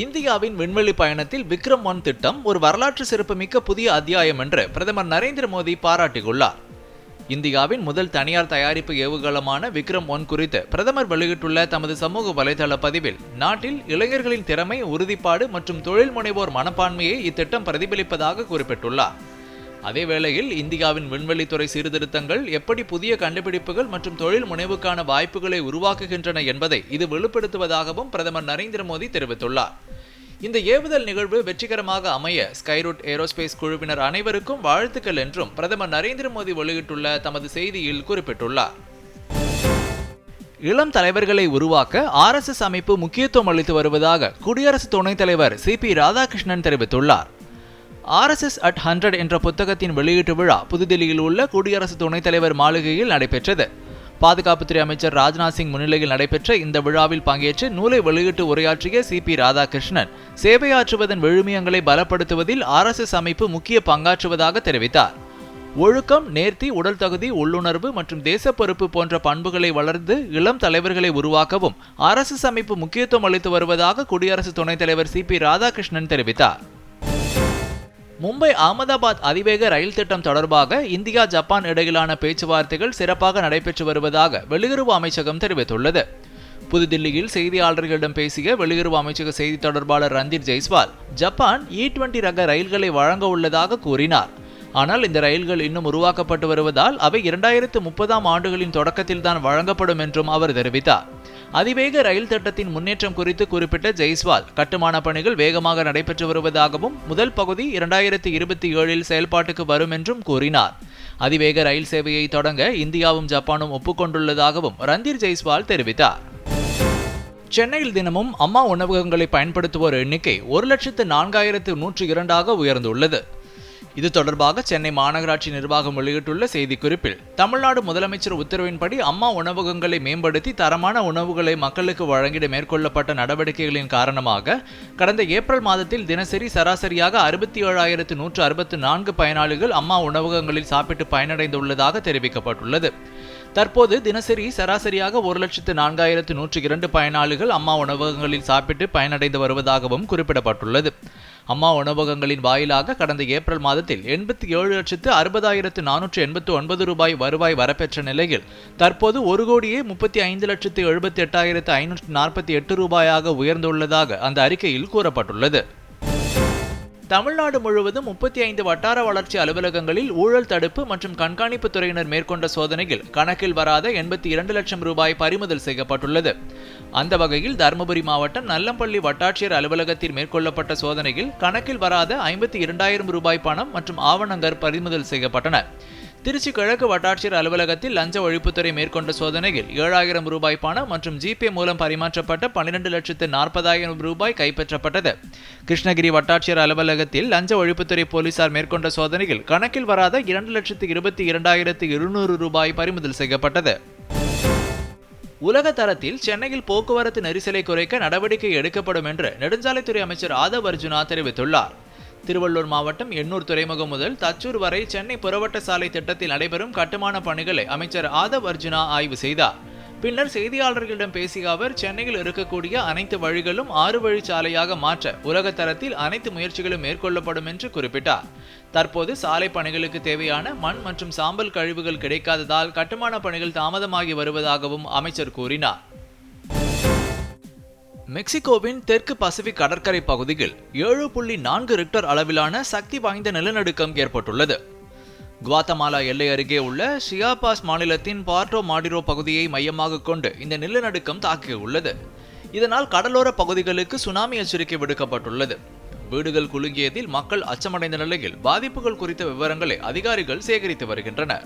இந்தியாவின் விண்வெளி பயணத்தில் விக்ரம்-1 திட்டம் ஒரு வரலாற்று சிறப்புமிக்க புதிய அத்தியாயம் என்று பிரதமர் நரேந்திர மோடி பாராட்டியுள்ளார். இந்தியாவின் முதல் தனியார் தயாரிப்பு ஏவுகலமான விக்ரம்-1 குறித்து பிரதமர் வெளியிட்டுள்ள தமது சமூக வலைதள பதிவில், நாட்டில் இளைஞர்களின் திறமை, உறுதிப்பாடு மற்றும் தொழில் முனைவோர் மனப்பான்மையை இத்திட்டம் பிரதிபலிப்பதாக குறிப்பிட்டுள்ளார். அதேவேளையில் இந்தியாவின் விண்வெளித்துறை சீர்திருத்தங்கள் எப்படி புதிய கண்டுபிடிப்புகள் மற்றும் தொழில் முனைவுக்கான வாய்ப்புகளை உருவாக்குகின்றன என்பதை இது வெளிப்படுத்துவதாகவும் பிரதமர் நரேந்திர மோடி தெரிவித்துள்ளார். இந்த ஏவுதல் நிகழ்வு வெற்றிகரமாக அமைய ஸ்கைரூட் ஏரோஸ்பேஸ் குழுவினர் அனைவருக்கும் வாழ்த்துக்கள் என்றும் பிரதமர் நரேந்திர மோடி வெளியிட்டுள்ள தமது செய்தியில் குறிப்பிட்டுள்ளார். இளம் தலைவர்களை உருவாக்க RSS அமைப்பு முக்கியத்துவம் அளித்து வருவதாக குடியரசு துணைத் தலைவர் CP ராதாகிருஷ்ணன் தெரிவித்துள்ளார். RSS at 100 என்ற புத்தகத்தின் வெளியீட்டு விழா புதுதில்லியில் உள்ள குடியரசு துணைத் தலைவர் மாளிகையில் நடைபெற்றது. பாதுகாப்புத்துறை அமைச்சர் ராஜ்நாத் சிங் முன்னிலையில் நடைபெற்ற இந்த விழாவில் பங்கேற்று நூலை வெளியிட்டு உரையாற்றிய CP ராதாகிருஷ்ணன், சேவையாற்றுவதன் விழுமியங்களை பலப்படுத்துவதில் RSS அமைப்பு முக்கிய பங்காற்றுவதாக தெரிவித்தார். ஒழுக்கம், நேர்த்தி, உடல் தகுதி, உள்ளுணர்வு மற்றும் தேச பொறுப்பு போன்ற பண்புகளை வளர்ந்து இளம் தலைவர்களை உருவாக்கவும் RSS அமைப்பு முக்கியத்துவம் அளித்து வருவதாக குடியரசு துணைத் தலைவர் CP ராதாகிருஷ்ணன் தெரிவித்தார். மும்பை அகமதாபாத் அதிவேக ரயில் திட்டம் தொடர்பாக இந்தியா, ஜப்பான் இடையிலான பேச்சுவார்த்தைகள் சிறப்பாக நடைபெற்று வருவதாக வெளியுறவு அமைச்சகம் தெரிவித்துள்ளது. புதுதில்லியில் செய்தியாளர்களிடம் பேசிய வெளியுறவு அமைச்சக செய்தி தொடர்பாளர் ரந்தீர் ஜெய்ஸ்வால், ஜப்பான் E-20 ரக ரயில்களை வழங்க உள்ளதாக கூறினார். ஆனால் இந்த ரயில்கள் இன்னும் உருவாக்கப்பட்டு வருவதால் அவை 2030ஆம் ஆண்டுகளின் தொடக்கத்தில் தான் வழங்கப்படும் என்றும் அவர் தெரிவித்தார். அதிவேக ரயில் திட்டத்தின் முன்னேற்றம் குறித்து குறிப்பிட்ட ஜெய்ஸ்வால், கட்டுமான பணிகள் வேகமாக நடைபெற்று வருவதாகவும் முதல் பகுதி 2027இல் செயல்பாட்டுக்கு வரும் என்றும் கூறினார். அதிவேக ரயில் சேவையை தொடங்க இந்தியாவும் ஜப்பானும் ஒப்புக்கொண்டுள்ளதாகவும் ரந்தீர் ஜெய்ஸ்வால் தெரிவித்தார். சென்னையில் தினமும் அம்மா உணவகங்களை பயன்படுத்துவோர் எண்ணிக்கை 104,102ஆக உயர்ந்துள்ளது. இது தொடர்பாக சென்னை மாநகராட்சி நிர்வாகம் வெளியிட்டுள்ள செய்திக்குறிப்பில், தமிழ்நாடு முதலமைச்சர் உத்தரவின்படி அம்மா உணவகங்களை மேம்படுத்தி தரமான உணவுகளை மக்களுக்கு வழங்கிட மேற்கொள்ளப்பட்ட நடவடிக்கைகளின் காரணமாக கடந்த ஏப்ரல் மாதத்தில் தினசரி சராசரியாக 67,164 பயனாளிகள் அம்மா உணவகங்களில் சாப்பிட்டு பயனடைந்துள்ளதாக தெரிவிக்கப்பட்டுள்ளது. தற்போது தினசரி சராசரியாக 104,102 பயனாளிகள் அம்மா உணவகங்களில் சாப்பிட்டு பயனடைந்து வருவதாகவும் குறிப்பிடப்பட்டுள்ளது. அம்மா உணவகங்களின் வாயிலாக கடந்த ஏப்ரல் மாதத்தில் 87,60,489 ரூபாய் வருவாய் வரப்பெற்ற நிலையில் தற்போது 1,35,78,548 ரூபாயாக உயர்ந்துள்ளதாக அந்த அறிக்கையில் கூறப்பட்டுள்ளது. தமிழ்நாடு முழுவதும் 35 வட்டார வளர்ச்சி அலுவலகங்களில் ஊழல் தடுப்பு மற்றும் கண்காணிப்பு துறையினர் மேற்கொண்ட சோதனையில் கணக்கில் வராத 82 லட்சம் ரூபாய் பறிமுதல் செய்யப்பட்டுள்ளது. அந்த வகையில் தருமபுரி மாவட்டம் நல்லம்பள்ளி வட்டாட்சியர் அலுவலகத்தில் மேற்கொள்ளப்பட்ட சோதனையில் கணக்கில் வராத 52,000 ரூபாய் பணம் மற்றும் ஆவணங்கள் பறிமுதல் செய்யப்பட்டன. திருச்சி கிழக்கு வட்டாட்சியர் அலுவலகத்தில் லஞ்ச ஒழிப்புத்துறை மேற்கொண்ட சோதனையில் 7,000 ரூபாய் பணம் மற்றும் ஜிபே மூலம் பரிமாற்றப்பட்ட 12,40,000 ரூபாய் கைப்பற்றப்பட்டது. கிருஷ்ணகிரி வட்டாட்சியர் அலுவலகத்தில் லஞ்ச ஒழிப்புத்துறை போலீசார் மேற்கொண்ட சோதனையில் கணக்கில் வராத 2,22,200 ரூபாய் பறிமுதல் செய்யப்பட்டது. உலக தரத்தில் சென்னையில் போக்குவரத்து நெரிசலை குறைக்க நடவடிக்கை எடுக்கப்படும் என்று நெடுஞ்சாலைத்துறை அமைச்சர் ஆதவ் அர்ஜுனா தெரிவித்துள்ளார். திருவள்ளூர் மாவட்டம் எண்ணூர் துறைமுகம் முதல் தச்சூர் வரை சென்னை புறவட்ட சாலை திட்டத்தில் நடைபெறும் கட்டுமான பணிகளை அமைச்சர் ஆதவ் அர்ஜுனா ஆய்வு செய்தார். பின்னர் செய்தியாளர்களிடம் பேசிய அவர், சென்னையில் இருக்கக்கூடிய அனைத்து வழிகளும் 6 வழிச்சாலையாக மாற்ற உலக தரத்தில் அனைத்து முயற்சிகளும் மேற்கொள்ளப்படும் என்று குறிப்பிட்டார். தற்போது சாலை பணிகளுக்கு தேவையான மண் மற்றும் சாம்பல் கழிவுகள் கிடைக்காததால் கட்டுமான பணிகள் தாமதமாகி வருவதாகவும் அமைச்சர் கூறினார். மெக்சிகோவின் தெற்கு பசிபிக் கடற்கரை பகுதியில் 7.4 ரிக்டர் அளவிலான சக்தி வாய்ந்த நிலநடுக்கம் ஏற்பட்டுள்ளது. குவாத்தமாலா எல்லை அருகே உள்ள ஷியாபாஸ் மாநிலத்தின் பார்ட்டோ மாடிரோ பகுதியை மையமாக கொண்டு இந்த நிலநடுக்கம் தாக்கியுள்ளது. இதனால் கடலோர பகுதிகளுக்கு சுனாமி எச்சரிக்கை விடுக்கப்பட்டுள்ளது. வீடுகள் குலுங்கியதில் மக்கள் அச்சமடைந்த நிலையில் பாதிப்புகள் குறித்த விவரங்களை அதிகாரிகள் சேகரித்து வருகின்றனர்.